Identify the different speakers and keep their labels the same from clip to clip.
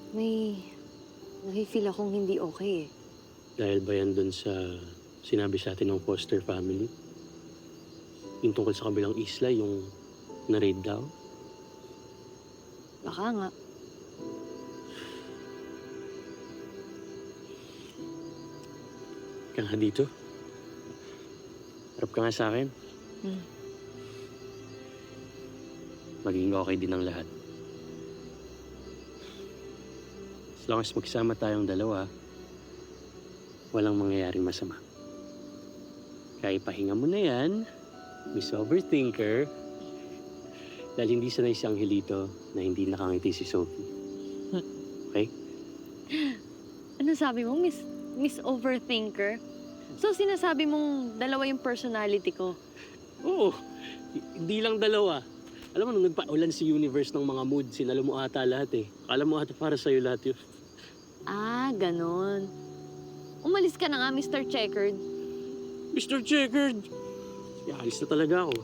Speaker 1: May nafe-feel akong hindi okay eh.
Speaker 2: Dahil ba yan dun sa sinabi sa atin ng foster family? Yung tungkol sa kabilang isla, yung na-raid daw?
Speaker 1: Baka nga.
Speaker 2: Ka nga dito. Harap ka nga sa akin. Magiging okay din ang lahat. As long as magsama tayong dalawa, walang mangyayaring masama. Kaya ipahinga mo na yan, Miss Overthinker. Dahil hindi sanay si Angelito na hindi nakangiti si Sophie. Okay?
Speaker 1: Ano sabi mo, Miss Overthinker? So, sinasabi mong dalawa yung personality ko?
Speaker 2: Oo. Hindi lang dalawa. Alam mo, nung nagpa-ulan si universe ng mga mood, sinalo mo ata lahat eh. Akala mo ata para sa'yo lahat yun.
Speaker 1: Ah, ganon. Umalis ka na nga, Mr. Checkered.
Speaker 2: Mr. Checkered! Alis na talaga ako.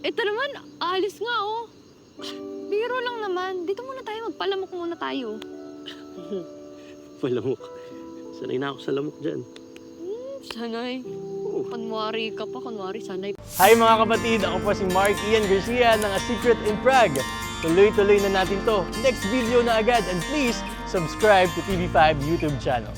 Speaker 1: Ito naman, alis nga oh. Biro lang naman. Dito muna tayo, magpalamok muna tayo.
Speaker 2: Palamok. Sanay na ako sa lamok dyan.
Speaker 1: Sanay. Kunwari ka pa, kunwari sanay.
Speaker 3: Hi mga kapatid! Ako po si Mark Ian Garcia ng A Secret in Prague. Tuloy-tuloy na natin to. Next video na agad and please subscribe to TV5 YouTube channel.